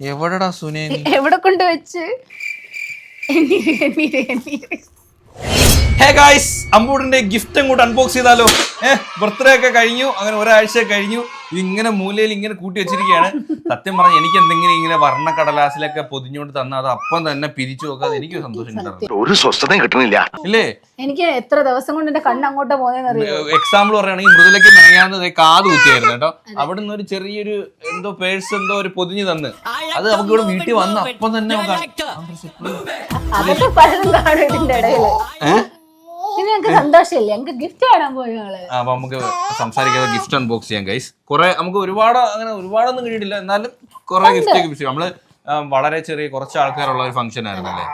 എവിടെടാ സുനേ? എവിടെ കൊണ്ട് വെച്ച്? ഹേ ഗായ്സ്, അമ്പൂട്ടിന്റെ ഗിഫ്റ്റ് അങ്ങോട്ട് അൺബോക്സ് ചെയ്താലോ? ബർത്ത്ഡേ ഒക്കെ കഴിഞ്ഞു, അങ്ങനെ ഒരാഴ്ച കഴിഞ്ഞു. ഇങ്ങനെ മൂലയിൽ ഇങ്ങനെ കൂട്ടി വെച്ചിരിക്കുകയാണ്. സത്യം പറഞ്ഞാൽ എനിക്ക് എന്തെങ്കിലും ഇങ്ങനെ വർണ്ണ കടലാസിലൊക്കെ പൊതിഞ്ഞുകൊണ്ട് തന്നാൽ അത് അപ്പം തന്നെ പിരിച്ചു നോക്കാതെ എനിക്ക് സന്തോഷം കിട്ടാറുണ്ട്. ഒരു സ്വസ്ഥതയും കിട്ടണില്ല ഇല്ലേ? എനിക്ക് എത്ര ദിവസം കൊണ്ട് എന്റെ കണ്ണ് അങ്ങോട്ട് പോകുന്നറിയോ? എക്സാമ്പിൾ പറയുകയാണെങ്കിൽ മൃദുലയ്ക്ക് മെനങ്ങാന്ന് കാത് കുത്തിയായിരുന്നു കേട്ടോ. അവിടെ നിന്ന് ഒരു ചെറിയൊരു എന്തോ പേഴ്സ് എന്തോ ഒരു പൊതിഞ്ഞു തന്ന് അത് നമുക്ക് ഇവിടെ വീട്ടിൽ വന്ന് അപ്പം തന്നെ അതൊക്കെ പലതും കാണും ഇതിന്റെ ഇടയില്. പിന്നെ ഞങ്ങൾക്ക് സന്തോഷമില്ലേ, ഞങ്ങൾക്ക് ഗിഫ്റ്റ് കാണാൻ പോയി ഞങ്ങള്. അപ്പൊ നമുക്ക് സംസാരിക്കാതെ ഗിഫ്റ്റ് അൺബോക്സ് ചെയ്യാം ഗൈസ്. കുറെ നമുക്ക് ഒരുപാടൊന്നും കിട്ടിയിട്ടില്ല, എന്നാലും കുറെ ഗിഫ്റ്റ് നമ്മള് വളരെ ചെറിയ കുറച്ച് ആൾക്കാരുള്ള ഒരു ഫംഗ്ഷൻ ആയിരുന്നു അല്ലേ.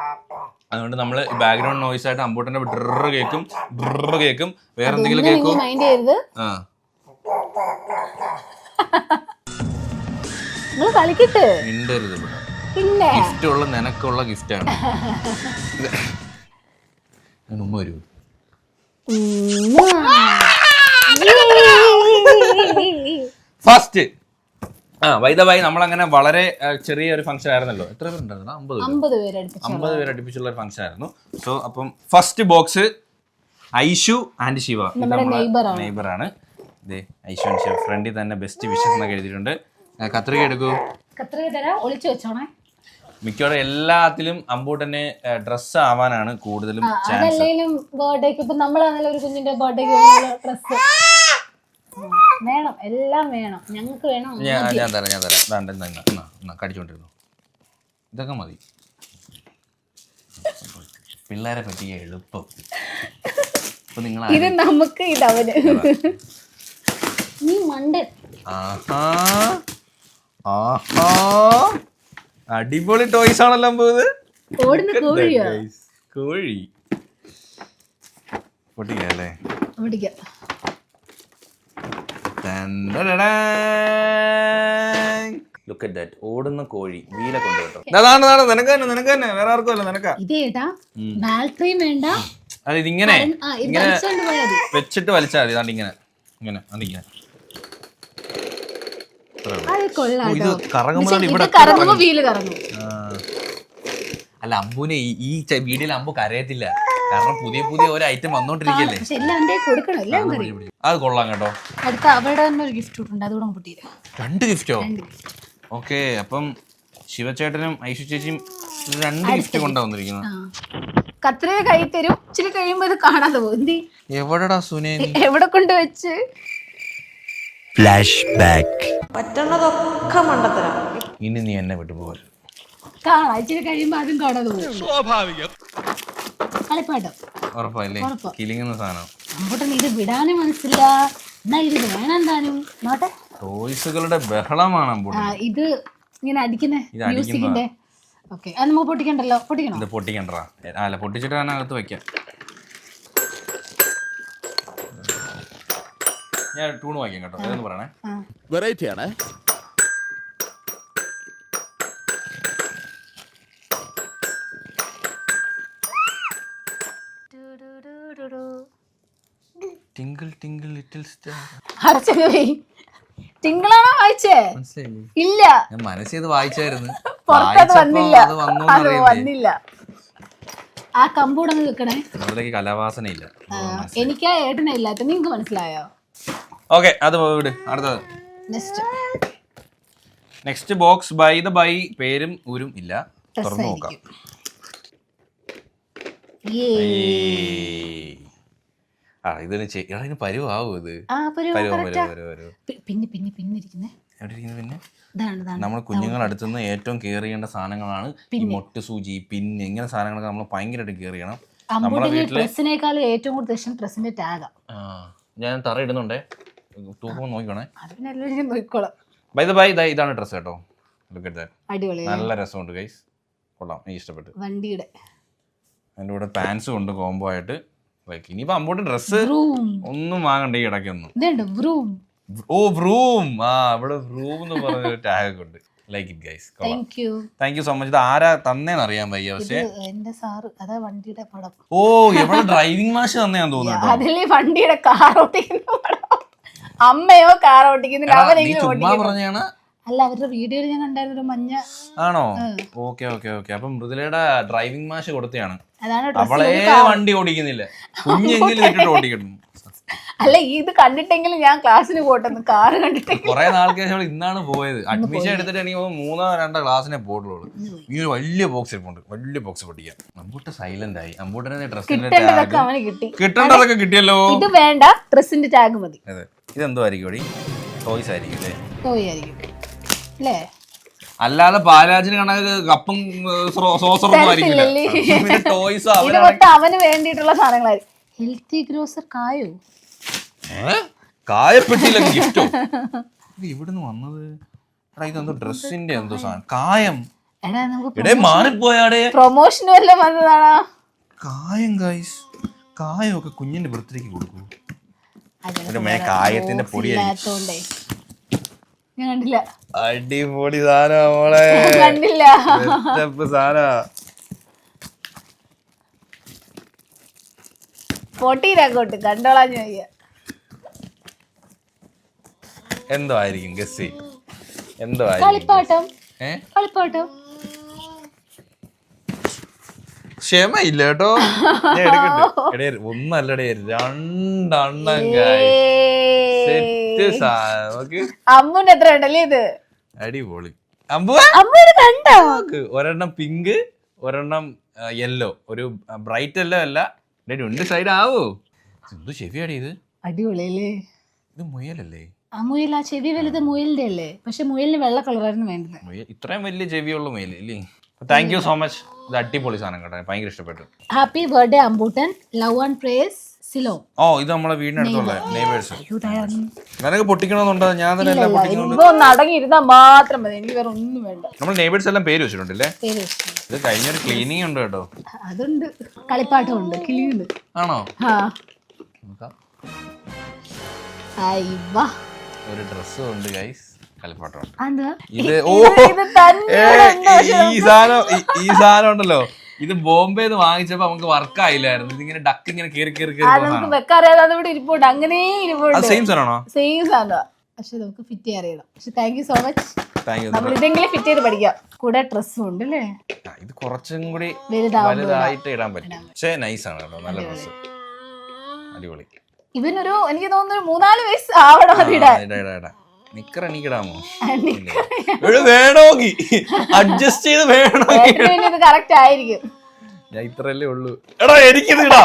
അതുകൊണ്ട് നമ്മള് ബാക്ക്ഗ്രൗണ്ട് നോയ്സ് ആയിട്ട് അമ്പൂട്ടന്റെ ഡ്രർ കേൾക്കും വേറെ എന്തെങ്കിലും കേൾക്കും. മിണ്ടരുത്, ഇവിടെ ഗിഫ്റ്റ് ഉള്ള നിനക്കുള്ള ഗിഫ്റ്റ് ആണ്. ഉമ്മ വരൂ. ഫസ്റ്റ് വൈദബായി നമ്മളങ്ങനെ വളരെ ചെറിയ ഒരു ഫംഗ്ഷൻ ആയിരുന്നല്ലോ. എത്ര പേരുണ്ടായിരുന്നു? 50 പേര് അടുപ്പിച്ചുള്ള ഒരു ഫംഗ്ഷൻ ആയിരുന്നു. സോ അപ്പം first box Aishu and Shiva, neighbour ആണ്. ഐഷു ആൻഡ് ശിവ ഫ്രണ്ടിൽ തന്നെ ബെസ്റ്റ് വിഷസ് എന്നൊക്കെ എഴുതിയിട്ടുണ്ട്. കത്രിക എടുക്കൂ. മിക്കവാറും എല്ലാത്തിലും അമ്പൂട്ടനെ ഡ്രസ്സ് ആവാനാണ് കൂടുതലും ചാൻസ്. ഒരു കുഞ്ഞിന്റെ ബർത്ത്ഡേക്ക് ഡ്രസ്സ് വേണം, എല്ലാം വേണം, ഞങ്ങൾക്ക് വേണം. ഞാൻ തരാം. കടിച്ചോണ്ടിരുന്നു. ഇതൊക്കെ മതി, പിള്ളേരെ പറ്റിയ എളുപ്പം. ഇത് നമുക്ക് ഇതവന് നീ മണ്ടൻ. അടിപൊളി ടോയ്സ് ആണല്ലോ പോയത്. കോഴി പൊട്ടിക്കല്ലേ? ലുക്ക് അറ്റ് ദാറ്റ്, ഓടുന്ന കോഴി വീല കൊണ്ടുപോട്ടോ. നിനക്ക് തന്നെ വേറെ ആർക്കും അല്ല, നിനക്കാ. അത് ഇതിങ്ങനെ വെച്ചിട്ട് വലിച്ചാൽ മതി. അതാണ്ട് ഇങ്ങനെ അതിങ്ങനെ ഇത് കറങ്ങുമ്പോൾ ഇവിടെ അല്ല. അമ്പൂനെ ഈ വീഡിയോയിൽ അമ്പു കരയത്തില്ല, കാരണം പുതിയ ഒരു ഐറ്റം വന്നോണ്ടിരിക്കല്ലേ. അത് കൊള്ളാം കേട്ടോ. രണ്ട് ഗിഫ്റ്റോ? ഓക്കെ, അപ്പം ശിവചേട്ടനും ഐഷു ചേച്ചിയും 2 ഗിഫ്റ്റ് കൊണ്ടാ വന്നിരിക്കുന്നത്. കത്രിക കൈ തരും, ഇച്ചിരി കഴിയുമ്പോ ഇത് കാണാതെ പോകും. എവിടെടാ സുനേ? എവിടെ കൊണ്ട് വെച്ച്? Flash back. പറ്റണതൊക്കെ മണ്ടത്തരാ. ഇനി നീ എന്നെ വിട്ടു പോകരുത്. കാണാം, ഇച്ചിരി കഴിയുമ്പോ അതും കാണാതെ പോകും. സ്വാഭാവികം. കളിപ്പാട്ടം ഉറപ്പല്ലേ? കിളിങ്ങുന്ന സാധനം അമ്പൂട്ടൻ ഇത് വിടാനും മനസ്സില്ല, എന്നാ ഇത് വേണം എന്താനും. നോട്ടെ, ടോയ്സുകളുടെ ബഹളമാണ് അമ്പൂട്ടൻ. ഇത് ഇങ്ങനെ അടിക്കുന്ന മ്യൂസിക്കിന്റെ. ഓക്കെ, അത് നമുക്ക് പൊട്ടിക്കണ്ടല്ലോ. പൊട്ടിക്കണം. പൊട്ടിക്കണ്ടാ? അല്ല, പൊട്ടിച്ചിട്ട് അതിനകത്ത് വെക്കാം. ഞാൻ ടൂണ് വായിക്കാം കേട്ടോ, ഇതൊന്ന് പറയണേ. വെറൈറ്റി ആണ്. Twinkle twinkle little star. ടിങ്കിളാണോ വായിച്ചേ? ഇല്ല, ഞാൻ മനസ്സിൽ വായിച്ചായിരുന്നു. വന്നില്ല. ആ കമ്പൂടങ്ങ് വെക്കണേ. കലാവാസന ഇല്ല എനിക്ക്, ആ ഏട്ടനെ ഇല്ലാത്ത. നിങ്ങക്ക് മനസ്സിലായോ? ഓക്കെ, അത് വിട്. അടുത്തത് next box. By the by പേരും ഊരും ഇല്ല, തുറന്നു നോക്കാം. ഇതിന് പരുവാവും. ഇത് പിന്നെ നമ്മൾ കുഞ്ഞുങ്ങൾ അടുത്തുനിന്ന് ഏറ്റവും കെയർ ചെയ്യേണ്ട സാധനങ്ങളാണ് ഈ മൊട്ട് സൂചി, പിന്നെ ഇങ്ങനെ സാധനങ്ങളൊക്കെ നമ്മൾ ഭയങ്കരമായിട്ട് കെയർ ചെയ്യണം. നമ്മുടെ വീട്ടില് ഏറ്റവും കൂടുതൽ ഡ്രസ്സിന്റെ ടാഗാ. ഞാൻ തറ ഇടുന്നുണ്ടേ, തൂക്കുമ്പോൾ നോക്കിക്കോണേ. ബൈ ദ ബൈ, ഇതാണ് ഡ്രസ് കേട്ടോ. അടിപൊളി, നല്ല രസമുണ്ട് ഗൈസ്, കൊള്ളാം, എനിക്ക് ഇഷ്ടപ്പെട്ടു. വണ്ടിയുടെ അതിൻ്റെ കൂടെ പാൻസും ഉണ്ട് കോംബോ ആയിട്ട്. ഇനിയിപ്പോ അമ്പോട്ട് ഡ്രസ് ഒന്നും വാങ്ങണ്ട ഈ ഇടയ്ക്കൊന്നും. ഓ, വ്രൂം. ഇവിടെ വ്രൂം എന്ന് പറഞ്ഞൊരു ടാഗ് ഒക്കെ ഉണ്ട്. Like it guys. Thank you so much. ഇത് ആരാ തന്നേന്ന് അറിയാൻ വയ്യ, പക്ഷേ ഓ, എവിടെ ഡ്രൈവിംഗ് മാഷ് തന്നെയാന്ന് തോന്നുന്നു. വണ്ടിയുടെ കാർ ഓടിക്കുന്ന അമ്മയോ കാർ ഓടിക്കുന്നില്ല, ചുമ്മാ പറഞ്ഞാണ്. അല്ല അവരുടെ വീഡിയോയിൽ ഞാൻ കണ്ടായിരുന്നു ഒരു മഞ്ഞ. ആണോ? Okay okay okay. അപ്പൊ മൃദുലയുടെ ഡ്രൈവിംഗ് മാഷ് കൊടുത്തയാണ്. അതാണ് അവളെ വണ്ടി ഓടിക്കുന്നില്ല, കുഞ്ഞെങ്കിലും ഇട്ടിട്ട് ഓടിക്കണം. അല്ല ഇത് കണ്ടിട്ടെങ്കിലും ഞാൻ ക്ലാസ്സിന് പോട്ടെന്ന്, കാറ് കണ്ടിട്ടെങ്കിലും. കുറെ നാൾക്ക് ശേഷം ഇന്നാണ് പോയത്. അഡ്മിഷൻ എടുത്തിട്ട് എനിക്ക് 3-2 ക്ലാസ്സിനെ പോയിട്ടുള്ളൂ. ഈ ഒരു വലിയ ബോക്സ് ഇരിപ്പുണ്ട്, വലിയ ബോക്സ് പൊട്ടിക്കാം. അമ്പൂട്ട സൈലന്റ് ആയി. അമ്പൂട്ടനെ കിട്ടേണ്ടതൊക്കെ അവന് കിട്ടി. കിട്ടേണ്ടതൊക്കെ കിട്ടിയല്ലോ. ഇത് വേണ്ട, ഡ്രസ്സിന്റെ ടാഗ് മതി. അതെ, ഇതെന്തോ ആയിരിക്കും ഓടി? ടോയ്സ് ആയിരിക്കും അല്ലേ? ടോയ് ആയിരിക്കും അല്ലേ? അല്ലാതെ ബാലാജിന് കണക്ക് കപ്പും സോസറൊന്നും ആയിരിക്കില്ല. ടോയ്സ് ഇത് മൊത്തം അവന് വേണ്ടിയിട്ടുള്ള സാധനങ്ങളായിരിക്കും. Healthy grosser കായോ? കായപ്പെട്ടില്ല ഗിഫ്റ്റോ? ഇവിടുന്ന് വന്നത് ഇതെന്തോ ഡ്രസ്സിന്റെ എന്തോ സാധനം. കായം എടാ നമുക്ക് ഇടേ മാറിപ്പോയാടേ. പ്രൊമോഷനും എല്ലാം വന്നതാണോ? കായം ഗൈസ്, കായമൊക്കെ കുഞ്ഞിന്റെ ബർത്ത്ഡേക്ക് കൊടുക്കൂ. കായത്തിന്റെ പൊടി ഞാൻ കണ്ടില്ല. അടിപൊളി സാധനം മോളെ, കണ്ടില്ല സാധന. പൊട്ടീരങ്ങോട്ട് കണ്ടോളാൻ വയ്യ. എന്തോ ആയിരിക്കും ഗസ്സി, എന്തോ കളിപ്പാട്ടം. കളിപ്പാട്ടം ക്ഷമയില്ല കേട്ടോ. ഒന്നല്ലടേ, 2 എണ്ണം. അമ്മുന് എത്ര ഉണ്ടല്ലേ ഇത്? അടിപൊളി. കണ്ടോ? ഒരെണ്ണം പിങ്ക്, ഒരെണ്ണം യെല്ലോ. ഒരു ബ്രൈറ്റ് യെല്ലോ അല്ല, 2 സൈഡ് ആവോ. എന്ത് ചെവിയാടി ഇത്? അടിപൊളിയല്ലേ? ഇത് മുയലല്ലേ? ആ മുയൽ, ആ ചെവി വലുത് മുയലിന്റെ അല്ലേ? പക്ഷെ മുയലിന് വെള്ള കളറായിരുന്നു വേണ്ടത്. ഇത്രയും വലിയ ചെവിയുള്ള മുയൽ ഇല്ലേ? Thank you so much. ഇത് അടിപൊളി സാധനം കേട്ടോ, ഭയങ്കര ഇഷ്ടപ്പെട്ടു. Happy birthday Ambuttan. Love and praise Siloam. ഓ, ഇത് നമ്മളെ വീടിനടുത്തുള്ള നെയ്ബേഴ്സ്. നിനക്ക് പൊട്ടിക്കണമെന്നുണ്ടോ? ഞാൻ തന്നെ എല്ലാം പൊട്ടിക്കുന്നുണ്ട്. ഒന്ന് അടങ്ങിയിരുന്നാ മാത്രം മതി, എനിക്ക് വേറെ ഒന്നും വേണ്ട. നമ്മൾ നെയ്ബേഴ്സ് എല്ലാം പേര് വെച്ചിട്ടുണ്ടല്ലേ? ഇത് കഴിഞ്ഞൊരു ക്ലീനിങ് ഉണ്ട് കേട്ടോ. അതുണ്ട്, കളിപ്പാട്ടം ഉണ്ട്, കിളിയുണ്ട്. ആണോ? ഒരു ഡ്രസ്സും ഉണ്ട് ഗൈസ്, കളിപ്പാട്ടം. ഇത് ഈ സാധനം ഉണ്ടല്ലോ, ഇത് ബോംബെന്ന് വാങ്ങിച്ചപ്പോ നമുക്ക് വർക്ക് ആയില്ലായിരുന്നു. ഇതിങ്ങനെ ഡക്ക് ഇങ്ങനെ കേറി ഇരിപ്പുണ്ട്, അങ്ങനെ സെയിം സാധനമാണോ? സെയിം സാധനം, പക്ഷെ നമുക്ക് ഫിറ്റ് ചെയ്യാൻ അറിയണം. പക്ഷെ താങ്ക് യു സോ മച്ച്. നമ്മൾ ഇതെങ്കിലും ഫിറ്റ് ചെയ്ത് പഠിക്കാം. കൂടെ ഡ്രസ്സും ഉണ്ട് അല്ലേ? ഇത് കുറച്ചും കൂടി വലുതായിട്ട് ഇടാൻ പറ്റും. പക്ഷേ നൈസ് ആണ് കേട്ടോ, നല്ല ഡ്രസ്സ്, അടിപൊളി. ഇവനൊരു എനിക്ക് തോന്നുന്നു 3-4 വയസ്സ് ആവണം അതിടാൻ. നിക്കർ എണീക്കിടാമോ? വേണോങ്കി അഡ്ജസ്റ്റ് ചെയ്ത് വേണോ? ഇത് കറക്റ്റ് ആയിരിക്കും. ഞാൻ ഇത്രല്ലേ ഉള്ളൂ. എടാ എനിക്കിതിടാ.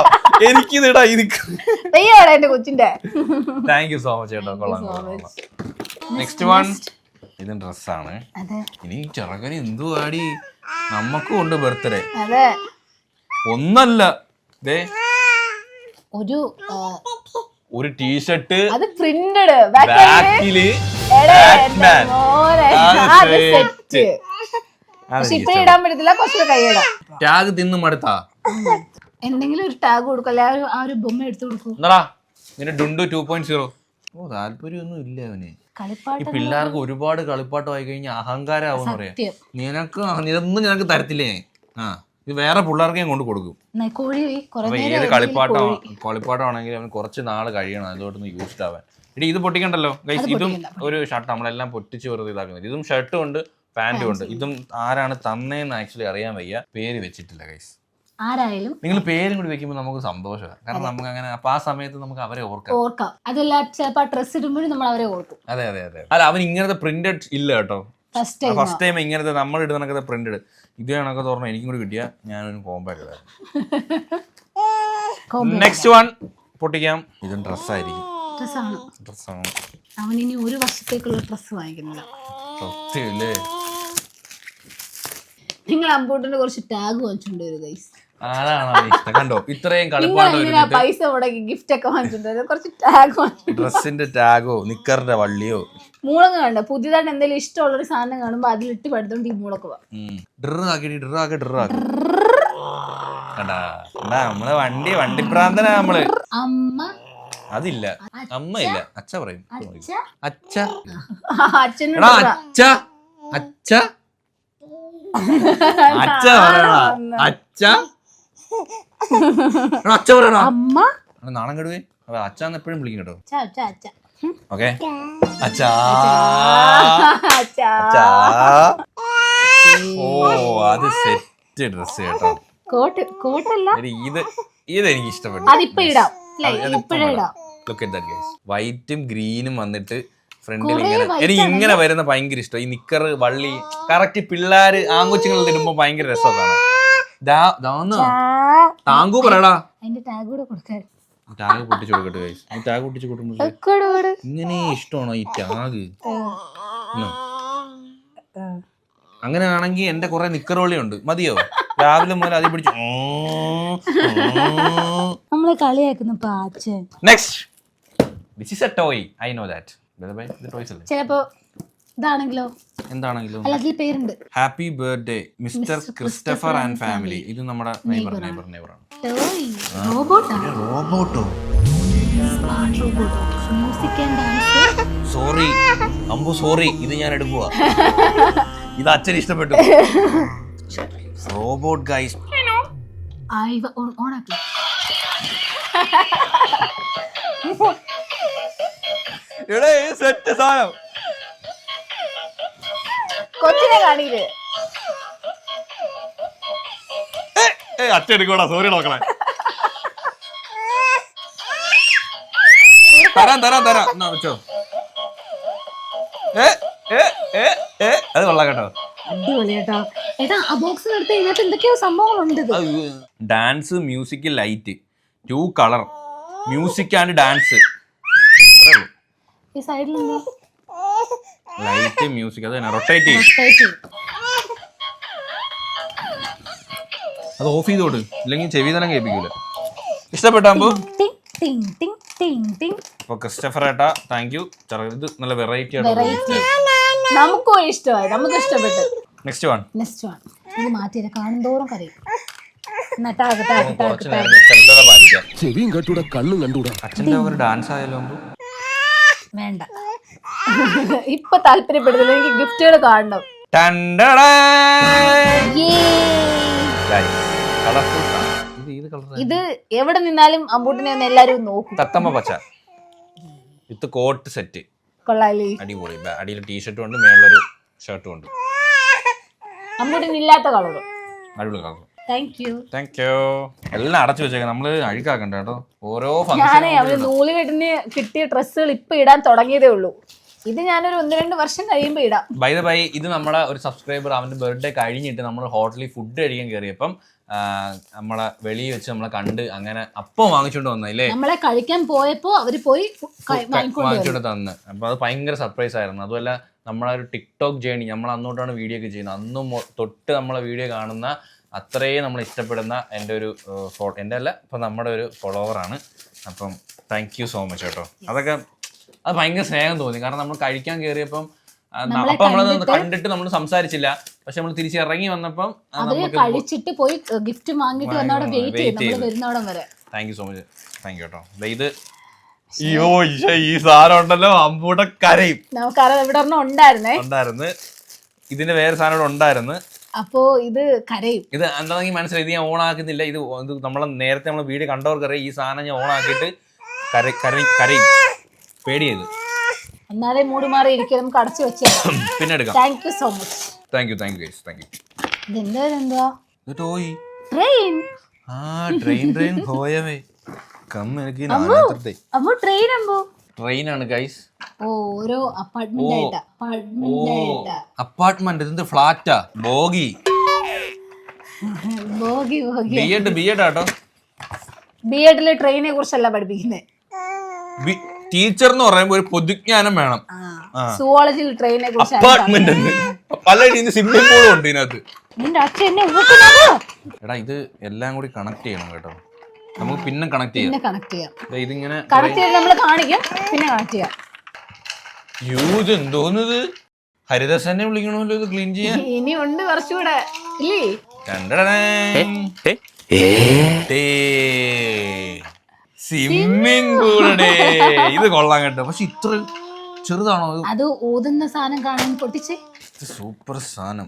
എന്റെ കൊച്ചിന്റെ. താങ്ക് യു സോ മച്ച് കേട്ടോ, കൊള്ളാം. നെക്സ്റ്റ് വൺ, ഇത് ഡ്രസ്സാണ്. ഇനി ചെറുക്കന് എന്തു ആടി, നമ്മക്കും ഉണ്ട് ബർത്ത്ഡേ. ഒന്നല്ല, ഒരു ടീഷർട്ട്, അത് പ്രിന്റഡ് ബാക്കില് ബാറ്റ്മാൻ. ഇപ്പൊ ഇടാൻ പറ്റത്തില്ല, കുറച്ചുകൂടെ കൈയിടാം. ടാഗ് തിന്നു മടുത്താ? എന്തെങ്കിലും ഒരു ടാഗ് കൊടുക്കല്ലേ, ആ ഒരു ബൊമ്മ എടുത്തു കൊടുക്കും. എന്താ നിന്റെ ഡുണ്ടു 2.0? ഓ, താല്പര്യമൊന്നും ഇല്ല അവന്. ഈ പിള്ളേർക്ക് ഒരുപാട് കളിപ്പാട്ടം ആയി കഴിഞ്ഞാൽ അഹങ്കാരാവെന്ന് പറയാം. ഇതൊന്നും ഞങ്ങൾക്ക് തരത്തില്ലേ? ഇത് വേറെ പിള്ളേർക്ക് ഞാൻ കൊണ്ട് കൊടുക്കും. ഏത് കളിപ്പാട്ടമാണെങ്കിലും അവന് കുറച്ച് നാള് കഴിയണം അതുകൊണ്ടൊന്ന് യൂസ്ഡ് ആവാൻ. ഇത് പൊട്ടിക്കണ്ടല്ലോ ഗൈസ്. ഇതും ഒരു ഷർട്ട്, നമ്മളെല്ലാം പൊട്ടിച്ച് വെറുതെ ഇതാക്കുന്നത്. ഇതും ഷർട്ടും ഉണ്ട്, പാന്റും ഉണ്ട്. ഇതും ആരാണ് തന്നേന്ന് ആക്ച്വലി അറിയാൻ വയ്യ, പേര് വെച്ചിട്ടില്ല ഗൈസ്. ആരായാലും നിങ്ങൾ പേരും കൂടി വെക്കുമ്പോൾ നമുക്ക് സന്തോഷമാണ്. കാരണം നമുക്ക് അങ്ങനെ അപ്പൊ ആ സമയത്ത് നമുക്ക് അവരെ ഓർക്കാം. അതല്ല, ചിലപ്പോൾ ഡ്രസ് ഇടുമ്പോഴും നമ്മൾ അവരെ ഓർക്കും. അതെ അതെ അതെ. അല്ല, അവൻ ഇങ്ങനത്തെ പ്രിന്റഡ് ഇല്ല കേട്ടോ. ഫസ്റ്റ് ടൈം ഇങ്ങനത്തെ നമ്മൾ ഇടുന്ന കണക്കത്തെ പ്രിന്റഡ്. ഇത് കണക്കെ തുറന്നു എനിക്കും കൂടി കിട്ടിയ ഞാനൊരു കോമ്പാക്ട് ഇടായിരുന്നു. നെക്സ്റ്റ് വൺ പൊട്ടിക്കാം. ഇതും ഡ്രസ്സായിരിക്കും. ഡ്രസ്സാണ്. അവൻ ഇനി ഒരു വർഷത്തേക്കുള്ള ഡ്രസ് വാങ്ങിക്കുന്നില്ല. സത്യല്ലേ? നിങ്ങൾ അമ്പൂട്ടിന്റെ കുറച്ച് ടാഗ് വാങ്ങിച്ചിട്ടുണ്ട് ഗൈസ്. കണ്ടോ, ഇത്രയും കളിപ്പാട്ടം പൈസ മുടക്കി ഗിഫ്റ്റ് ഒക്കെ വാങ്ങിച്ചിട്ടുണ്ട്. കുറച്ച് ടാഗ് വാങ്ങിച്ചു. ഡ്രസ്സിന്റെ ടാഗോ നിക്കറിന്റെ വള്ളിയോ മൂളങ്ങ് കണ്ട പുതിയതായിട്ട് എന്തെങ്കിലും ഇഷ്ടമുള്ളൊരു സാധനം കാണുമ്പോ അതിലിട്ട് പഠിത്തോണ്ട് ഈ മൂളൊക്കെ നമ്മള് വണ്ടിപ്രാന്തനാ നമ്മള്. അമ്മ അതില്ല, അമ്മ ഇല്ല, അച്ഛ പറയും. അച്ഛ അച്ഛനോട് അച്ഛ അച്ഛ അച്ഛ പറയണ. അച്ഛ അച്ഛ പറയണ. അമ്മ നാണം കെടുവേ. അച്ഛന്ന് എപ്പോഴും വിളിക്കും കേട്ടോ. ഓക്കെ അച്ഛാ അച്ഛാ. അച്ഛാ. ഓ അത് സെറ്റ് ഡ്രസ് കേട്ടോ. കോട്ടല്ല, ഇത് എനിക്ക് ഇഷ്ടപ്പെട്ടു. അതിപ്പോ ഇടാം. വൈറ്റും ഗ്രീനും വന്നിട്ട് ഫ്രണ്ടിൽ ഇങ്ങനെ എനിക്ക് ഇങ്ങനെ വരുന്ന ഭയങ്കര ഇഷ്ടം. ഈ നിക്കർ വള്ളി കറക്റ്റ് പിള്ളേര് ആങ്കൊച്ചുങ്ങൾ ഇടുമ്പോ ഭയങ്കര രസമാണ്. താങ്കു പറയടാ. അതിന്റെ ടാഗ് കൂടെ കൊടുക്കാൻ. ടാഗ് പൊട്ടിച്ചു കൊടുക്കട്ടെ ഗൈസ്. ഈ ടാഗ് പൊട്ടിച്ചു കൊടുക്കുമ്പോൾ ഇങ്ങനെ ഇഷ്ടമാണോ ഈ ടാഗ്? അങ്ങനെയാണെങ്കിൽ എന്റെ കുറെ നിക്കറോളി ഉണ്ട്, മതിയോ? രാവിലെ മുതൽ അതി പിടിച്ചു. നമ്മളെ കളിയാക്കുന്നു Pachan. Next this is a toy. I know that. ചിലപ്പോ ഇതാണെങ്കിലോ എന്താണെങ്കിലും അല്ല അതിൽ പേരുണ്ട്. Happy birthday mister Christopher and family. ഇത് നമ്മുടെ നെയ്ബറാണ്. റോബോട്ടോ? Sorry Ambu, sorry. ഇത് ഞാൻ എടുക്കുക. ഇത് അച്ഛൻ ഇഷ്ടപ്പെട്ടു. Robot guys. സെറ്റ് സാധനം. കൊച്ചിനെ കാണിയില്ലേ? അച്ഛൻ എടുക്കോടാ, സോറി നോക്കണേ. തരാം എന്നാ വെച്ചോ. അത് കൊള്ളാം കേട്ടോ. അടിപൊളി കേട്ടോ. ഏട്ടാ ആ ബോക്സ് എടുത്ത് ഇതിനകത്ത് എന്തൊക്കെയോ സംഭവങ്ങളുണ്ട്. Dance, music, light, 2 colour, music and dance. ഈ സൈഡിൽ ലൈറ്റ്, മ്യൂസിക്, അത് തന്നെ റൊട്ടേറ്റ് ചെയ്യും. അത് ഓഫ് ചെയ്തോട്, ഇല്ലെങ്കിൽ ചെവി തന്നെ കേൾപ്പിക്കൂല. ഇഷ്ടപ്പെട്ടാകുമ്പോ ക്രിസ്റ്റഫർ ഏട്ടാ താങ്ക് യു. ഇത് നല്ല വെറൈറ്റി ആണ്. നമുക്കും ഇഷ്ടമായി, നമുക്ക് ഇഷ്ടപ്പെട്ടു. നെക്സ്റ്റ് വൺ ഇത് മാറ്റിയില്ല, കാണുന്തോറും കരയും. ചെവിയും കണ്ടൂടാ കണ്ണും കണ്ടൂടാ. അച്ഛൻ്റെ ഒരു ഡാൻസ് ആയാലോ? വേണ്ട, ഇപ്പൊ താല്പര്യപ്പെടുന്നില്ല. എനിക്ക് ഗിഫ്റ്റുകൾ കാണണം. ഇത് എവിടെ നിന്നാലും അമ്പൂട്ടിനെ ഒന്ന് എല്ലാരും നോക്കും. തത്തമ്മ പച്ച വിത്ത് കോട്ട് സെറ്റ്. കൊള്ളാലേ, അടിപൊളി. അടിയിൽ ടീഷർട്ടും ഉണ്ട്, മേളിലൊരു ഷർട്ടും ഉണ്ട്. അമ്പൂട്ടിന് ഇല്ലാത്ത കളറും. അടിപൊളി കളർ. Thank you. എല്ലാം അടച്ചു വെച്ചേക്കാം, നമ്മള് അഴുക്കാക്കണ്ട കേട്ടോ. ഓരോ ഞാനേ അവര് നൂലുകെട്ടിന് കിട്ടിയ ഡ്രസ്സുകൾ ഇപ്പൊ ഇടാൻ തുടങ്ങിയതേ ഉള്ളൂ. ഇത് ഞാനൊരു 1-2 വർഷം കഴിയുമ്പോ ഇടാം. ബൈ ദ ബൈ, ഇത് നമ്മുടെ ഒരു സബ്സ്ക്രൈബർ അവന്റെ ബർത്ത്ഡേ കഴിഞ്ഞിട്ട് നമ്മൾ ഹോട്ടലിൽ ഫുഡ് കഴിക്കാൻ കയറിയപ്പം നമ്മളെ വെളിയിൽ വെച്ച് നമ്മളെ കണ്ട് അങ്ങനെ അപ്പം വാങ്ങിച്ചോണ്ട് വന്നല്ലേ. നമ്മളെ കഴിക്കാൻ പോയപ്പോ അവര് പോയി വാങ്ങിച്ചോണ്ട് തന്ന്. അപ്പൊ അത് ഭയങ്കര സർപ്രൈസ് ആയിരുന്നു. അതുമല്ല നമ്മളെ ഒരു ടിക്ടോക്ക് ജേണി, നമ്മൾ അന്നോട്ടാണ് വീഡിയോ ഒക്കെ ചെയ്യുന്നത്. അന്നും തൊട്ട് നമ്മളെ വീഡിയോ കാണുന്ന അത്രയും നമ്മൾ ഇഷ്ടപ്പെടുന്ന എൻ്റെ ഒരു എൻ്റെ അല്ല ഇപ്പം നമ്മുടെ ഒരു ഫോളോവറാണ്. അപ്പം താങ്ക് യു സോ മച്ച് കേട്ടോ. അതൊക്കെ അത് ഭയങ്കര സ്നേഹം തോന്നി. കാരണം നമ്മൾ കഴിക്കാൻ കയറിയപ്പം അപ്പം നമ്മളത് കണ്ടിട്ട് നമ്മൾ സംസാരിച്ചില്ല. പക്ഷെ നമ്മൾ തിരിച്ച് ഇറങ്ങി വന്നപ്പം കഴിച്ചിട്ട് പോയി ഗിഫ്റ്റ് വാങ്ങിട്ട് വരുന്നോടം വരെ thank you so much. Thank U കേട്ടോ. ഇത് ഈ സാധനം ഉണ്ടല്ലോ, അമ്പൂടെ കരയും. നമുക്കറിയാം, ഇവിടെ ഉണ്ടായിരുന്നു. ഇതിന്റെ വേറെ സാധനം ഉണ്ടായിരുന്നു. അപ്പോ ഇത് കരയും. ഇത് എന്താണെങ്കിൽ മനസ്സിലായി, ഇത് ഞാൻ ഓൺ ആക്കുന്നില്ല. ഇത് നമ്മളെ നേരത്തെ നമ്മളെ വീഡിയോ കണ്ടവർക്കറിയാം. ഈ സാധനം ഞാൻ ഓൺ ആക്കിയിട്ട് കരയും. പേടിയത് എന്നാലേ മൂടി മാറി ഇരിക്കുക. നമുക്ക് അടച്ചു വെച്ചാൽ പിന്നെ എടുക്കാം. Thank you so much. Thank you guys. Thank you. ഇതെന്താ ടോയ്? ട്രെയിൻ. ട്രെയിൻ പോയവേ കമ്മ ട്രെയിനാണ് ഗൈസ്. ഓരോ അപ്പാർട്ട്മെന്റ്. ഇത് ഫ്ലാറ്റാ? ബോഗി ബിഎഡ് ആട്ടോ. ബിഎഡിലെ ട്രെയിനെ കുറിച്ചല്ല പഠിപ്പിക്കുന്നത്. ടീച്ചർ എന്ന് പറയുമ്പോ ഒരു പൊതുജ്ഞാനം വേണം. സുവോളജിയിൽ ട്രെയിനെ കുറിച്ച്. അപ്പാർട്ട്മെന്റ് പല സ്വിമ്മിംഗ് പൂളും ഉണ്ട് ഇതിനകത്ത്. എടാ ഇത് എല്ലാം കൂടി കണക്ട് ചെയ്യണം കേട്ടോ. നമുക്ക് പിന്നെ കണക്ട് ചെയ്യാം. ഇതിങ്ങനെ നമ്മൾ കാണിക്കാം, പിന്നെ കണക്ട് ചെയ്യാം. യൂസ് എന്തോന്നത്? ഹരിദാസനെ വിളിക്കണമല്ലോ ഇത് ക്ലീൻ ചെയ്യാൻ. ഇനി ഉണ്ട് കുറച്ചുകൂടെ ഇല്ലേ? സ്വിമ്മിംഗ് പൂളേ. ഇത് കൊള്ളാൻ കേട്ടോ. പക്ഷെ ഇത്ര ചെറുതാണോ? അത് ഊതുന്ന സാധനം കാണാൻ പൊട്ടിച്ച്. സൂപ്പർ സാധനം.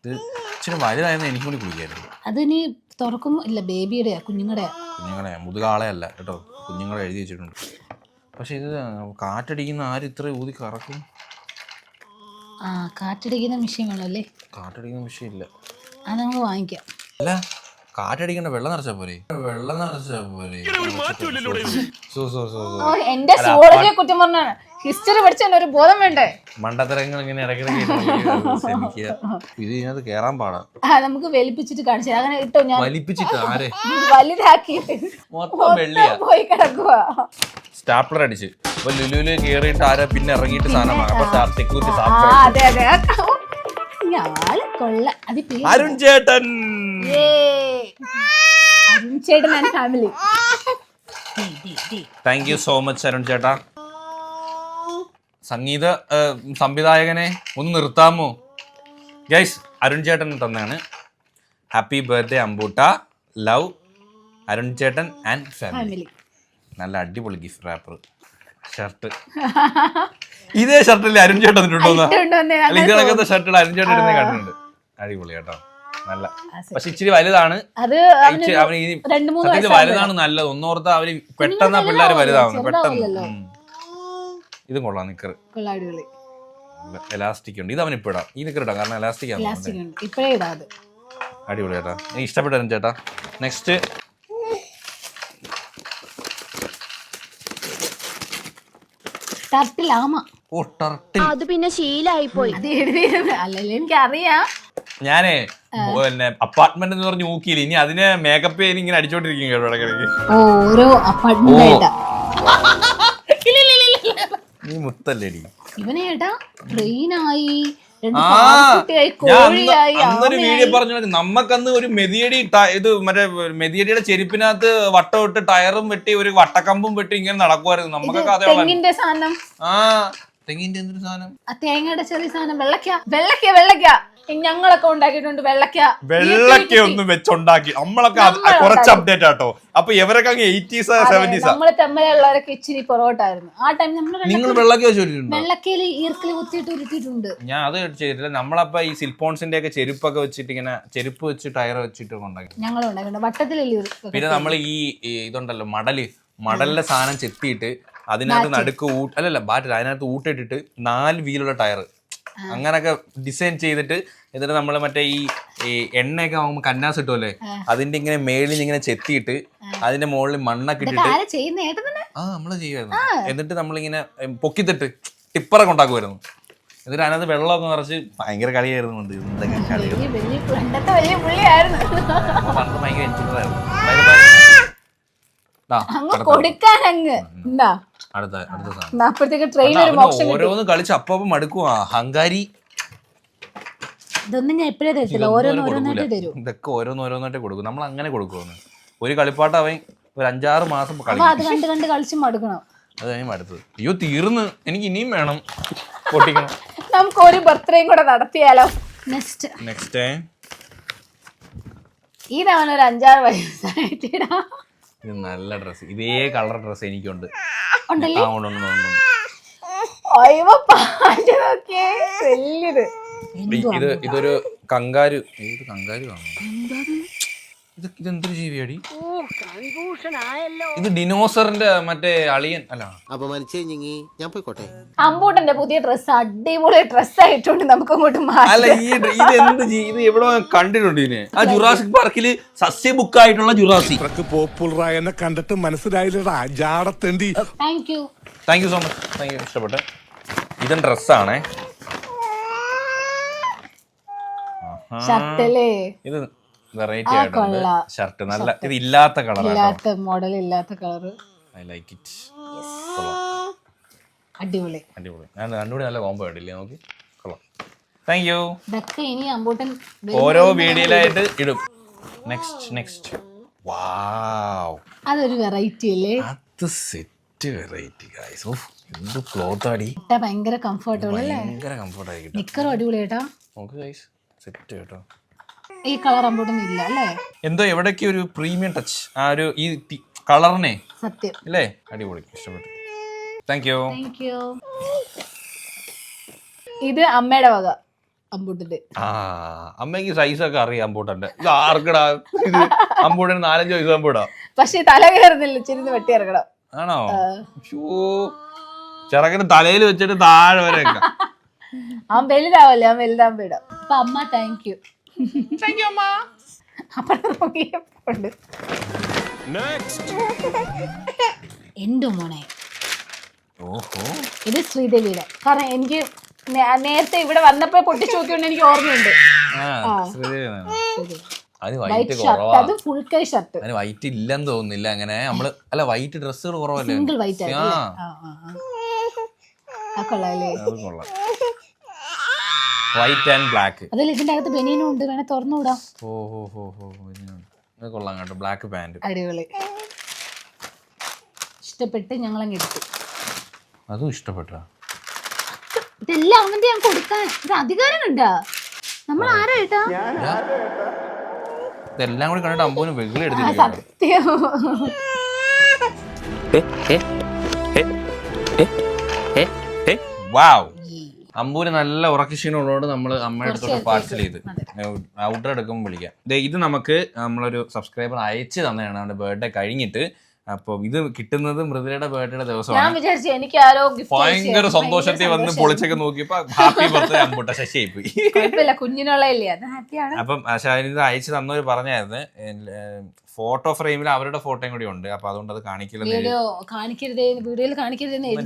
ഇത് ഇച്ചിരി വലുതായിരുന്നു, എനിക്ക് കൂടി കുടിക്കായിരുന്നു. അതിനി തുറക്കുമ്പോ ഇല്ല, ബേബിയുടെ കുഞ്ഞുങ്ങളുടെ മുതുകാളെ അല്ല കേട്ടോ, കുഞ്ഞുങ്ങളെ എഴുതി വെച്ചിട്ടുണ്ട്. പക്ഷെ ഇത് കാറ്റടിക്കുന്ന ആര് ഇത്ര ഊതി കറക്കും? ആ കാറ്റടിക്കുന്ന മെഷീൻ വേണമല്ലേ? കാറ്റടിക്കുന്ന മെഷീൻ ഇല്ല. അത് നമുക്ക് വാങ്ങിക്കാം. അല്ല കാറ്റടിക്കണ്ട, വെള്ളം നിറച്ചാ പോരെ. എന്റെ സുവോളജിയെ കുറ്റം പറഞ്ഞാണ്. ഹിസ്റ്ററി പഠിച്ചാൽ ഒരു ബോധം വേണ്ടേ? മണ്ടത്തരങ്ങൾ ഇങ്ങനെ ഇടയ്ക്കിടയ്ക്ക് ഇത് ഇതിനകത്ത് കേറാൻ പാടാ. നമുക്ക് വലിപ്പിച്ചിട്ട് കാണിച്ചു. അങ്ങനെ ഇട്ടോ ഞാൻ വലിപ്പിച്ചിട്ട് ആരെ വലുതാക്കിയിട്ട് മൊത്തം വെള്ളിയാ പോയി കിടക്കുക. സ്റ്റാപ്ലർ അടിച്ച് അപ്പൊ ലുലുവില് കേറിയിട്ട് ആരാ പിന്നെ ഇറങ്ങിയിട്ട് സാധനമാണ്. അപ്പൊ സെക്യൂരിറ്റി അതെ അതെ ഞാള് കൊള്ള. അത് അരുൺ ചേട്ടൻ, അരുൺ ചേട്ടൻ and family. Thank you so much Arun ചേട്ടാ. സംഗീത സംവിധായകനെ ഒന്ന് നിർത്താമോ ഗൈസ്? അരുൺ ചേട്ടൻ തന്നെയാണ്. ഹാപ്പി ബർത്ത്ഡേ അമ്പൂട്ട, ലവ് അരുൺ ചേട്ടൻ ആൻഡ് ഫാമിലി. നല്ല അടിപൊളി ഗിഫ്റ്റ് റാപ്പർ. ഷർട്ട് ഇതേ ഷർട്ടല്ലേ അരുൺ ചേട്ടൻ തന്നിട്ടുണ്ടോ? ഇതിനകത്തെ ഷർട്ടുകൾ അരുൺ ചേട്ടൻ ഇടുന്ന കണ്ടിട്ടുണ്ട്. അടിപൊളി കേട്ടോ, നല്ല. പക്ഷെ ഇച്ചിരി വലുതാണ്. അവന് വലുതാണ് നല്ലത്. ഒന്നോർത്ത അവര് പെട്ടെന്ന് പിള്ളേര് വലുതാവുന്നു പെട്ടെന്ന്. ഇതും കൊള്ളാം. നിക്കർ എലാസ്റ്റിക് ഉണ്ട്. ഇത് അവൻ ഇപ്പൊ ഇടാം. ഈ നിക്കർ ഇടാം, കാരണം എലാസ്റ്റിക് ആണ്. അടിപൊളി ചേട്ടാ, എനിക്ക് ഇഷ്ടപ്പെട്ടു ചേട്ടാ. നെക്സ്റ്റ് അത് പിന്നെ ശീലായി പോയി. അല്ലല്ലോ എനിക്കറിയാം. ഞാനേ പിന്നെ അപ്പാർട്ട്മെന്റ് എന്ന് പറഞ്ഞ് നോക്കിയില്ല. ഇനി അതിന് മേക്കപ്പ് ചെയ്ത് ഇങ്ങനെ അടിച്ചോണ്ടിരിക്കും കേട്ടോ ഇടയ്ക്കിടയ്ക്ക്. ഓരോ അപ്പാർട്ട്മെന്റ് നീ മുത്തല്ലേടി ഇവനെ ഏട്ടാ. ട്രെയിനായി, അന്നൊരു വീഡിയോ പറഞ്ഞു, നമ്മക്കന്ന് ഒരു മെതിയടി ഇത് മറ്റേ മെതിയടിയുടെ ചെരുപ്പിനകത്ത് വട്ടം ഇട്ട് ടയറും വെട്ടി ഒരു വട്ടക്കമ്പും വെട്ടി ഇങ്ങനെ നടക്കുമായിരുന്നു. നമുക്കൊക്കെ അതേ തെങ്ങിന്റെ സാധനം. ആ തെങ്ങിന്റെ എന്തൊരു സാധനം? തേങ്ങയുടെ ചെറിയ സാധനം. വെള്ളക്ക ഞങ്ങളൊക്കെ ഉണ്ടാക്കിയിട്ടുണ്ട്. വെള്ളക്ക ഒന്നും വെച്ചുണ്ടാക്കി നമ്മളൊക്കെ കുറച്ച് അപ്ഡേറ്റ് ആട്ടോ. അപ്പൊ ഇവരൊക്കെ അങ്ങ് 80s 70s. നമ്മള് തെമ്മലുള്ളവരൊക്കെ ഇച്ചിരി പുറകോട്ടായിരുന്നു ആ ടൈം. നിങ്ങൾ വെള്ളക്ക വെച്ചിട്ടുണ്ട്? വെള്ളക്കയില് ഈർക്കിൽ കുത്തിയിട്ട് ഉരുട്ടിയിട്ടുണ്ട്. ഞാൻ അത് ചെയ്തിട്ടില്ല. നമ്മളപ്പോ ഈ സിൽപോൺസിന്റെ ഒക്കെ ചെരുപ്പൊക്കെ വെച്ചിട്ട് ഇങ്ങനെ ചെരുപ്പ് വെച്ച് ടയർ വെച്ചിട്ട് ഉണ്ടാക്കി. ഞങ്ങൾ ഉണ്ടാക്കിയിട്ടുണ്ട് വട്ടത്തിലല്ലേ. പിന്നെ നമ്മൾ ഈ ഇതുണ്ടല്ലോ മടലിന്റെ സാധനം ചെത്തിയിട്ട് അതിനകത്ത് നടുക്ക് ബാറ്ററി അതിനകത്ത് ഊട്ടിട്ടിട്ട് 4 വീലുള്ള ടയർ അങ്ങനൊക്കെ ഡിസൈൻ ചെയ്തിട്ട് എന്നിട്ട് നമ്മൾ മറ്റേ ഈ എണ്ണയൊക്കെ ആകുമ്പോൾ കന്നാസ് കിട്ടുമല്ലേ, അതിന്റെ ഇങ്ങനെ മേളിൽ ഇങ്ങനെ ചെത്തിയിട്ട് അതിന്റെ മുകളിൽ മണ്ണൊക്കെ ഇട്ടിട്ട് നമ്മള് ചെയ്യുമായിരുന്നു. എന്നിട്ട് നമ്മളിങ്ങനെ പൊക്കിത്തിട്ട് ടിപ്പറൊക്കെ ഉണ്ടാക്കുമായിരുന്നു. എന്നിട്ട് അതിനകത്ത് വെള്ളമൊക്കെ നിറച്ച് ഭയങ്കര കളിയായിരുന്നു. എന്തൊക്കെ കളികൾ ഭയങ്കര എൻജോയ് ആയിരുന്നു. ഓരോന്ന് കളിച്ച് അപ്പം മടുക്കും. ഹങ്കാരി ഇതൊന്നും ഞാൻ എപ്പോഴേ തരത്തില്ല. ഇതൊക്കെ ഓരോന്നോരോന്നായിട്ട് കൊടുക്കും. നമ്മൾ അങ്ങനെ കൊടുക്കുമെന്ന് ഒരു കളിപ്പാട്ട് അവൻ ഒരു 5-6 മാസം കളിച്ച് മടുക്കണം. അത് കഴിഞ്ഞ് മടുത്തത്. അയ്യോ തീർന്ന്, എനിക്ക് ഇനിയും വേണം പൊട്ടിക്കണം. നമുക്ക് ഒരു ബർത്ത്ഡേയും കൂടെ നടത്തിയാലോ? നെക്സ്റ്റ് ഇതാണ് ഒരു 5-6 വയസ്സായിട്ടിടാ. ഇത് നല്ല ഡ്രസ്, ഇതേ കളർ ഡ്രസ് എനിക്കുണ്ട്. ഇതൊരു കങ്കാരു. ഏത് കങ്കാരു ആണ്? ഇതെന്തൊരു ജീവിയാടി? ഇത് ഡിനോസറിന്റെ മറ്റേ അളിയൻ അല്ല. ഞാൻ പോയിക്കോട്ടെ. അമ്പൂട്ടന്റെ പുതിയ ഡ്രസ് അടിപൊളി ഡ്രസ് ആയിട്ടുണ്ട്. നമുക്ക് അങ്ങോട്ട് അല്ല ഇത് എന്ത് ഇത് എവിടെ കണ്ടിട്ടുണ്ട് ഇതിന്? ആ ജുറാസിക് പാർക്കില് സസ്യ ബുക്ക് ആയിട്ടുള്ള ജുറാസിക് പോപ്പുലറായ എന്നെ കണ്ടിട്ട് മനസ്സിലായില്ലടാ ജാടത്തേണ്ടി. Thank you so much. Thank you, ഇഷ്ടപ്പെട്ടെ. ഇതും ഡ്രസ്സാണേ. ഇത് വെറൈറ്റി ആയിട്ടുണ്ട് ഷർട്ട്. നല്ല ഇത് ഇല്ലാത്ത കളർ, മോഡൽ ഇല്ലാത്ത കളർ. I like it. അടിപൊളി. ഞാൻ രണ്ടുകൂടി നല്ല കോംബോ ആയിട്ടില്ലേ? നോക്കി കൊള്ളാം. Thank you. ഇനി അമ്പൂട്ടൻ ഓരോ വീഡിയോയിലായിട്ട് ഇടും. നെക്സ്റ്റ് വാവ്, അതൊരു വെറൈറ്റി അല്ലേ? അത് സെറ്റ് വെറൈറ്റി ഗൈസ്. ഓഹ് എന്ത് ക്ലോത്ത് ആടി. ഭയങ്കര കംഫർട്ടബിൾ അല്ലേ? ഭയങ്കര കംഫർട്ട് ആയി. നിക്കറും അടിപൊളി കേട്ടോ. നോക്ക് ഗൈസ്, സെറ്റ് കേട്ടോ. ഈ കളർ അമ്പൂട്ടൊന്നും ഇല്ല അല്ലേ? എന്തോ എവിടേക്ക് ഒരു പ്രീമിയം ടച്ച് ആ ഒരു ഈ കളറിനെ. സത്യം അല്ലേ? അടിപൊളി, ഇഷ്ടപ്പെട്ടു. Thank you. ഇത് അമ്മയുടെ വക അമ്പൂട്ടന്റെ. അമ്മയ്ക്ക് സൈസൊക്കെ അറിയാം അമ്പൂട്ടന്റെ. ആർക്കടാ ഇത്? അമ്പൂട്ടന് 4-5 വയസ്സ് അമ്പൂടാ. പക്ഷെ തല കയറുന്നില്ല, ചിരിന്ന് വെട്ടി ഇറങ്ങണം. ആണോ? ചിറകിന് തലയിൽ വെച്ചിട്ട് താഴെ വരെ അവൻ വലുതാവല്ലേ, അവൻ വലുതാവുമ്പോ ഇടാം. അപ്പൊ അമ്മ താങ്ക് യു അമ്മ. അപ്പൊ എന്റെ മോനെ ഇത് ശ്രീദേവിയുടെ. കാരണം എനിക്ക് നേരത്തെ ഇവിടെ വന്നപ്പോ പൊട്ടിച്ചു നോക്കിയോണ്ട് എനിക്ക് ഓർമ്മയുണ്ട്. അത് ഫുൾ കൈ ഷർട്ട്. വൈറ്റ് ഇല്ലെന്ന് തോന്നുന്നില്ല അങ്ങനെ. നമ്മള് അല്ല വൈറ്റ് ഡ്രസ്സുകൾ കുറവല്ലേ, single white white and black. അതിൽ ഇതിന്റെ അകത്ത് ബനിയനും ഉണ്ട്, വേണേ തുറന്നുവിടാം. കൊള്ളാം കേട്ടോ. ബ്ലാക്ക് പാന്റ് അടിപൊളി. ഇഷ്ടപ്പെട്ട് ഞങ്ങളങ്ങ് എടുത്തു. അതും ഇഷ്ടപ്പെട്ടോ? ഇതെല്ലാം അവന്റെ ഞാൻ കൊടുക്കാൻ ഒരു അധികാരം കണ്ടാ നമ്മൾ ആരാ ഏട്ടാ? ഇതെല്ലാം കൂടി കണ്ടിട്ട് അമ്പൂന് വെകിളി എടുത്തിരിക്കും. സത്യം. വാവ്. അമ്പൂര് നല്ല ഉറക്കക്ഷീണമുള്ളതുകൊണ്ട് നമ്മൾ അമ്മയുടെ അടുത്തോട്ട് പാർസൽ ചെയ്ത് ഔട്ടർ എടുക്കുമ്പോൾ വിളിക്കാം. ഇത് നമുക്ക് നമ്മളൊരു സബ്സ്ക്രൈബർ അയച്ചു തന്നെയാണ് അവന്റെ ബർത്ത്ഡേ കഴിഞ്ഞിട്ട്. അപ്പൊ ഇത് കിട്ടുന്നത് മൃദുലയുടെ ബർത്ത്ഡേ ദിവസമാണ്. ഭയങ്കര സന്തോഷത്തിൽ വന്ന് പൊളിച്ചൊക്കെ നോക്കിയപ്പോ ഹാപ്പി ബർത്ത്ഡേ അമ്പൂട്ട ശശിയായി പോയി. അപ്പം ഇത് അയച്ചു തന്നവര് പറഞ്ഞായിരുന്നു ഫോട്ടോ ഫ്രെയിമിൽ അവരുടെ ഫോട്ടോയും കൂടി ഉണ്ട്. അപ്പൊ അതുകൊണ്ട് അത്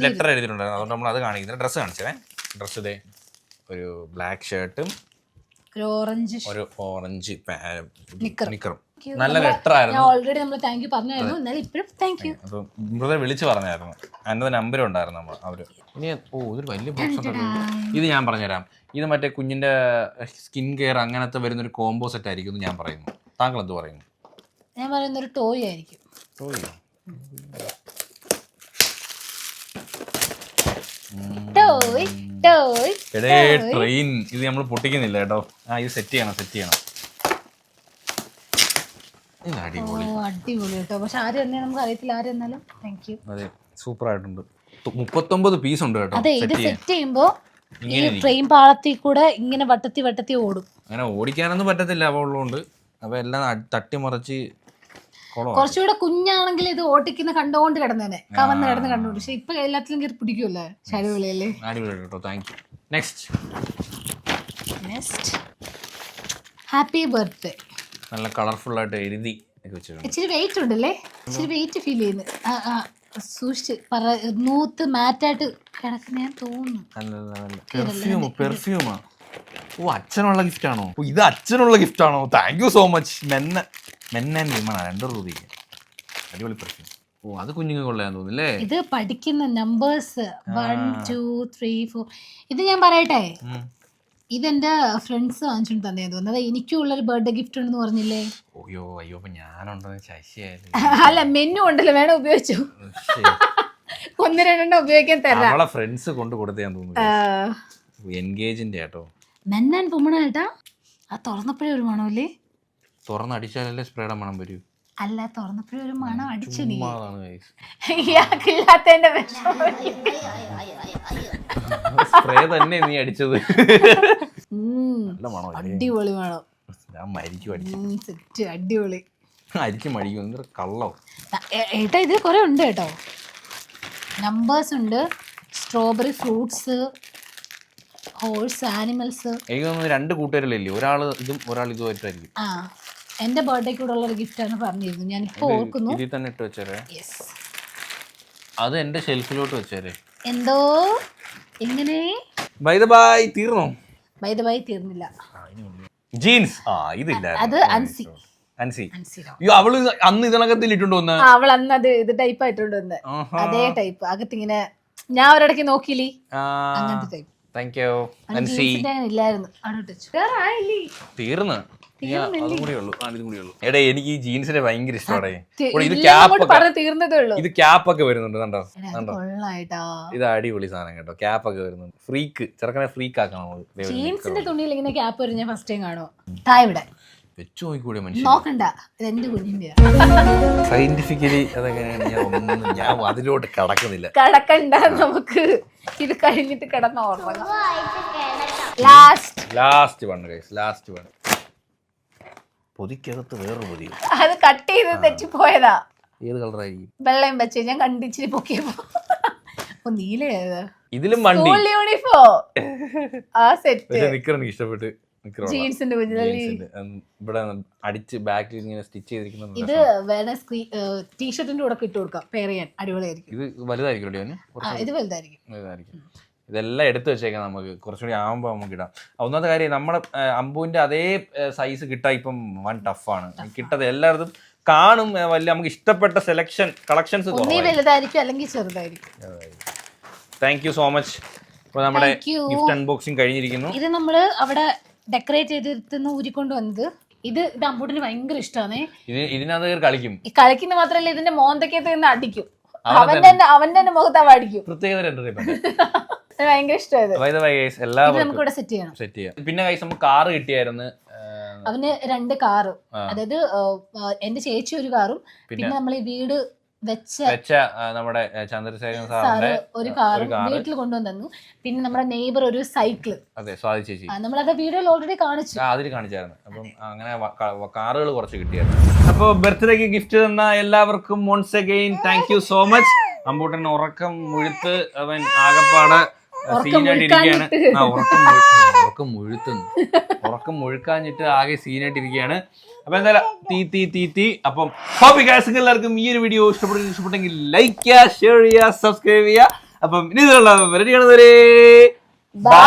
ലെറ്റർ എഴുതിയിട്ടുണ്ടായിരുന്നു. അതുകൊണ്ട് നമ്മൾ അത് കാണിക്കുന്നത്. ഡ്രസ്സ് കാണിച്ചേ. ഡ്രസ്സ് ഇതേ ഒരു ബ്ലാക്ക് ഷർട്ടും ഒരു ഓറഞ്ച് നിക്കറും. നല്ല ലെറ്റർ ആയിരുന്നു. ഓൾറെഡി നമ്മൾ താങ്ക് യു പറഞ്ഞായിരുന്നു. എന്നാലും ഇപ്പോഴും താങ്ക് യു. അപ്പൊ മൃദുല വിളിച്ചു പറഞ്ഞായിരുന്നു. അതിന്റെ നമ്പരും ഉണ്ടായിരുന്നു അവര്. ഇനി ഇതൊരു വലിയ ബോക്സ് ഉണ്ടല്ലോ. ഇത് ഞാൻ പറഞ്ഞുതരാം. ഇത് മറ്റേ കുഞ്ഞിന്റെ സ്കിൻ കെയർ അങ്ങനത്തെ വരുന്നൊരു കോംബോ സെറ്റ് ആയിരിക്കും ഞാൻ പറയുന്നു. താങ്കൾ എന്ത് പറയുന്നു? ഞാൻ പറയുന്ന ഒരു ടോയ് ആയിരിക്കും. ട്രെയിൻ. ഇത് നമ്മൾ പൊട്ടിക്കുന്നില്ല കേട്ടോ. ഇത് സെറ്റ് ചെയ്യണം. അടിപൊളി കേട്ടോ. പക്ഷെ ആര് തന്നെ നമുക്ക് അറിയത്തില്ല. ആര് തന്നാലും താങ്ക് യു. അതെ, സൂപ്പർ ആയിട്ടുണ്ട്. 39 പീസ് ഉണ്ട് കേട്ടോ. അതെ, ഇത് സെറ്റ് ചെയ്യുമ്പോ ഈ ഫ്രെയിം പാളത്തിൽ കൂടെ ഇങ്ങനെ വട്ടത്തി ഓടും. അങ്ങനെ ഓടിക്കാനൊന്നും പറ്റത്തില്ല അവ ഉള്ളതുകൊണ്ട്. അപ്പൊ എല്ലാം തട്ടിമറിച്ച് കുറച്ചുകൂടെ കുഞ്ഞാണെങ്കിൽ ഇത് ഓട്ടിക്കുന്ന കണ്ടുകൊണ്ട് കിടന്നേനെ, കവന്ന് കിടന്ന് കണ്ടുകൊണ്ട്. പക്ഷെ ഇപ്പൊ എല്ലാത്തിലും കയറി പിടിക്കുമല്ലേ. അടിപൊളിയല്ലേ? അടിപൊളി കേട്ടോ. Thank you. Next happy birthday. നല്ല കളർഫുൾ ആയിട്ട് എഴുതി വെച്ചിട്ടുണ്ട്. ഇച്ചിരി വെയിറ്റ് ഉണ്ടല്ലേ? ഇച്ചിരി വെയിറ്റ് ഫീൽ ചെയ്യുന്നു. സൂക്ഷിച്ച് നൂത്ത് മാറ്റായിട്ട് കിടക്കുന്ന ഞാൻ തോന്നുന്നു. പെർഫ്യൂമാ? ഓ, അച്ഛനുള്ള ഗിഫ്റ്റ് ആണോ? ഇത് അച്ഛനുള്ള ഗിഫ്റ്റ് ആണോ? Thank you so much. $2 അടിപൊളി പെർഫ്യൂം. ഓ, അത് കുഞ്ഞുങ്ങൾ കൊള്ളാന്ന് തോന്നുന്നില്ലേ? ഇത് പഠിക്കുന്ന നമ്പേഴ്സ് 1 2 3 4. ഇത് ഞാൻ പറയട്ടെ, ഇതെന്റെ ഫ്രണ്ട്സ് വാങ്ങിച്ചോണ്ട് തന്നെ തോന്നുന്നത്. എനിക്കും ഉള്ളൊരു ബർത്ത്ഡേ ഗിഫ്റ്റ് ഉണ്ടെന്ന് പറഞ്ഞില്ലേ? അയ്യോ ഞാനുണ്ടോ? ശശിയായാലും അല്ല, മെനു ഉണ്ടല്ലോ, വേണം ഉപയോഗിച്ചു. 1-2 ഉപയോഗിക്കാൻ തരാം. നമ്മളെ ഫ്രണ്ട്സ് കൊണ്ട് കൊടുത്തേ തോന്നുന്നു. എൻഗേജിന്റെ കേട്ടോ. മെൻ ആൻഡ് വുമൺ ആയിട്ടാ. അത് തുറന്നപ്പോഴേ ഒരു മണമല്ലേ? തുറന്നടിച്ചാലല്ലേ സ്പ്രേയുടെ മണം വരൂ. അല്ല, തുറന്നപ്പോഴേ ഒരു മണം അടിച്ചു. സ്പ്രേ തന്നെ നീ അടിച്ചത്. അടിപൊളി മണം. ഞാൻ മരിക്കും അടിച്ചു. അടിപൊളി. അരിക്കും മടിക്കും. കള്ളോ ഏട്ടാ, ഇത് കുറെ ഉണ്ട് കേട്ടോ. നമ്പേഴ്സ് ഉണ്ട്, സ്ട്രോബെറി ഫ്രൂട്ട്സ്, ഹോഴ്സ്, ആനിമൽസ്. എനിക്ക് തോന്നുന്നു 2 കൂട്ടുകാരല്ലേ, ഒരാൾ ഇതും ഒരാൾ ഇതുമായിട്ടായിരിക്കും. എന്റെ ബർത്ത്ഡേ കൂടെ ഉള്ള ഒരു ഗിഫ്റ്റ് ആണ് പറഞ്ഞിരുന്നു. ഞാൻ ഇപ്പൊ ഓർക്കുന്നു. ഇതിൽ തന്നെ ഇട്ട് വെച്ചേരെ. അത് എന്റെ ഷെൽഫിലോട്ട് വെച്ചേരെ. എന്തോ എങ്ങനെ? ബൈ ദ ബൈ തീർന്നോ? ബൈ ദ ബൈ തീർന്നില്ല. ജീൻസ്. ഇതില്ല. അത് അൻസി. അവള് അന്ന് ഇതിനകത്തിൽ ഇട്ടുണ്ടോ? അവൾ അന്ന് അത് ഇത് ടൈപ്പ് ആയിട്ടുണ്ട് വന്ന്. അതേ ടൈപ്പ് അകത്തിങ്ങനെ ഞാൻ ഒരിടയ്ക്ക് നോക്കിയില്ലേ, അങ്ങനത്തെ ടൈപ്പ്. ഇല്ലായിരുന്നു. തീർന്ന് എടാ, എനിക്ക് ഈ ജീൻസിനെ ഭയങ്കര ഇഷ്ടമാണ്. ഇത് ക്യാപ്പ് ഒക്കെ വരുന്നുണ്ട് കണ്ടോ? ഇത് അടിപൊളി സാധനം കേട്ടോ. ക്യാപ്പ് ഒക്കെ വരുന്നുണ്ട്. ഫ്രീക്ക് ചെറുക്കനെ ഫ്രീക്ക് ആക്കണം. ജീൻസിന്റെ തുണിയിൽ ഇങ്ങനെ ക്യാപ്പ് വരും. ഞാൻ ഫസ്റ്റ് ടൈം കാണുമോ? ഇവിടെ വെച്ചു നോക്കിക്കൂടെ മനുഷ്യൻ? നോക്കണ്ട, ഇതെന്റെ കുഞ്ഞിന്റെ. സയന്റിഫിക്കലി അതെങ്ങനെയാണ് ഞാൻ അതിലോട്ട് കടക്കുന്നില്ല. കടക്കണ്ട, നമുക്ക് ഇത് കഴിഞ്ഞിട്ട് കിടന്ന ഓർമ്മ. Last one. പൊതിക്കകത്ത് വേറൊരു പൊതി. അത് കട്ട് ചെയ്ത് തെറ്റിപ്പോയതാ. ഏത് കളറായിരിക്കും? വെള്ളയും വെച്ച് ഞാൻ കണ്ടിച്ചിരി പൊക്കിയപ്പോ അപ്പൊ നീലയത് ഇതിലും വണ്ടി യൂണിഫോം ആ സെറ്റ് പക്ഷെ നിക്കർ എനിക്ക് ഇഷ്ടപ്പെട്ട്. ജീൻസിന്റെ ഇവിടെ അടിച്ച് ബാക്കിൽ ഇങ്ങനെ സ്റ്റിച്ച് ചെയ്തിരിക്കുന്നത്. ഇത് വേണേ ടീഷർട്ടിന്റെ കൂടെ ഇട്ട് കൊടുക്കാം, പെയർ ചെയ്യാൻ അടിപൊളിയായിരിക്കും. ഇത് വലുതായിരിക്കും. ഇത് വലുതായിരിക്കും. ഇതെല്ലാം എടുത്തു വെച്ചേക്കാം, നമുക്ക് കുറച്ചുകൂടി ആകുമ്പോൾ നമുക്ക് ഇടാം. ഒന്നാമത്തെ കാര്യം നമ്മുടെ അമ്പുവിന്റെ അതേ സൈസ് കിട്ടാൻ ഇപ്പം വൺ ടഫാണ് കിട്ടത്. എല്ലായിടത്തും കാണും വലിയ നമുക്ക് ഇഷ്ടപ്പെട്ട കളക്ഷൻസ് വലുതായിരിക്കും അല്ലെങ്കിൽ ചെറുതായിരിക്കും. Thank you so much. അപ്പോൾ നമ്മുടെ ഗിഫ്റ്റ് അൺബോക്സിംഗ് കഴിഞ്ഞിരിക്കുന്നു. ഇത് നമ്മള് അവിടെ ഡെക്കറേറ്റ് ചെയ്തിരുത്തുന്ന ഊരിക്കൊണ്ട് വന്നത്. ഇത് അമ്പൂട്ടിന് ഭയങ്കര ഇഷ്ടമാണ്. ഇതിനകത്ത് കളിക്കും. കളിക്കുന്ന മാത്രല്ല ഇതിന്റെ മോന്തക്കകത്ത് നിന്ന് അടിക്കും. അവന്റെ തന്നെ മുഖത്ത് അവ അടിക്കും. പ്രത്യേകത ഭയങ്കര ഇഷ്ടമായത്. എല്ലാവരും നമുക്ക് ഇവിടെ സെറ്റ് ചെയ്യാം. പിന്നെ കൈസ് നമുക്ക് കാറ് കിട്ടിയായിരുന്നു. അവന് 2 കാറ്, അതായത് എന്റെ ചേച്ചി ഒരു കാറും പിന്നെ നമ്മൾ ഈ വീട് വെച്ച നമ്മുടെ ചന്ദ്രശേഖരൻ സാറിന്റെ ഒരു കാറും വീട്ടിൽ കൊണ്ടുവന്നു തന്നു. പിന്നെ നമ്മുടെ നെയ്ബർ ഒരു സൈക്കിള്. അതെ, സ്വാതി ചേച്ചി. നമ്മളത് വീഡിയോയിൽ ഓൾറെഡി കാണിച്ചു. അതിൽ കാണിച്ചായിരുന്നു. അപ്പം അങ്ങനെ കാറുകൾ കുറച്ച് കിട്ടിയായിരുന്നു. അപ്പോൾ ബർത്ത്ഡേക്ക് ഗിഫ്റ്റ് തന്ന എല്ലാവർക്കും once again thank you so much. Ambuttan ഉറക്കം മുഴുത്ത് അവൻ ആകപ്പാട് സീനായിട്ടിരിക്കുകയാണ്. ഉറക്കം മുഴുക്കാഞ്ഞിട്ട് ആകെ സീനായിട്ടിരിക്കുകയാണ്. അപ്പൊ എന്തായാലും തീ. അപ്പം എല്ലാവർക്കും ഈ ഒരു വീഡിയോ ഇഷ്ടപ്പെട്ടെങ്കിൽ ലൈക്ക് ചെയ്യുക, ഷെയർ ചെയ്യുക, സബ്സ്ക്രൈബ് ചെയ്യുക. അപ്പം ഇനി ഇതിലുള്ള വരെ ബൈ.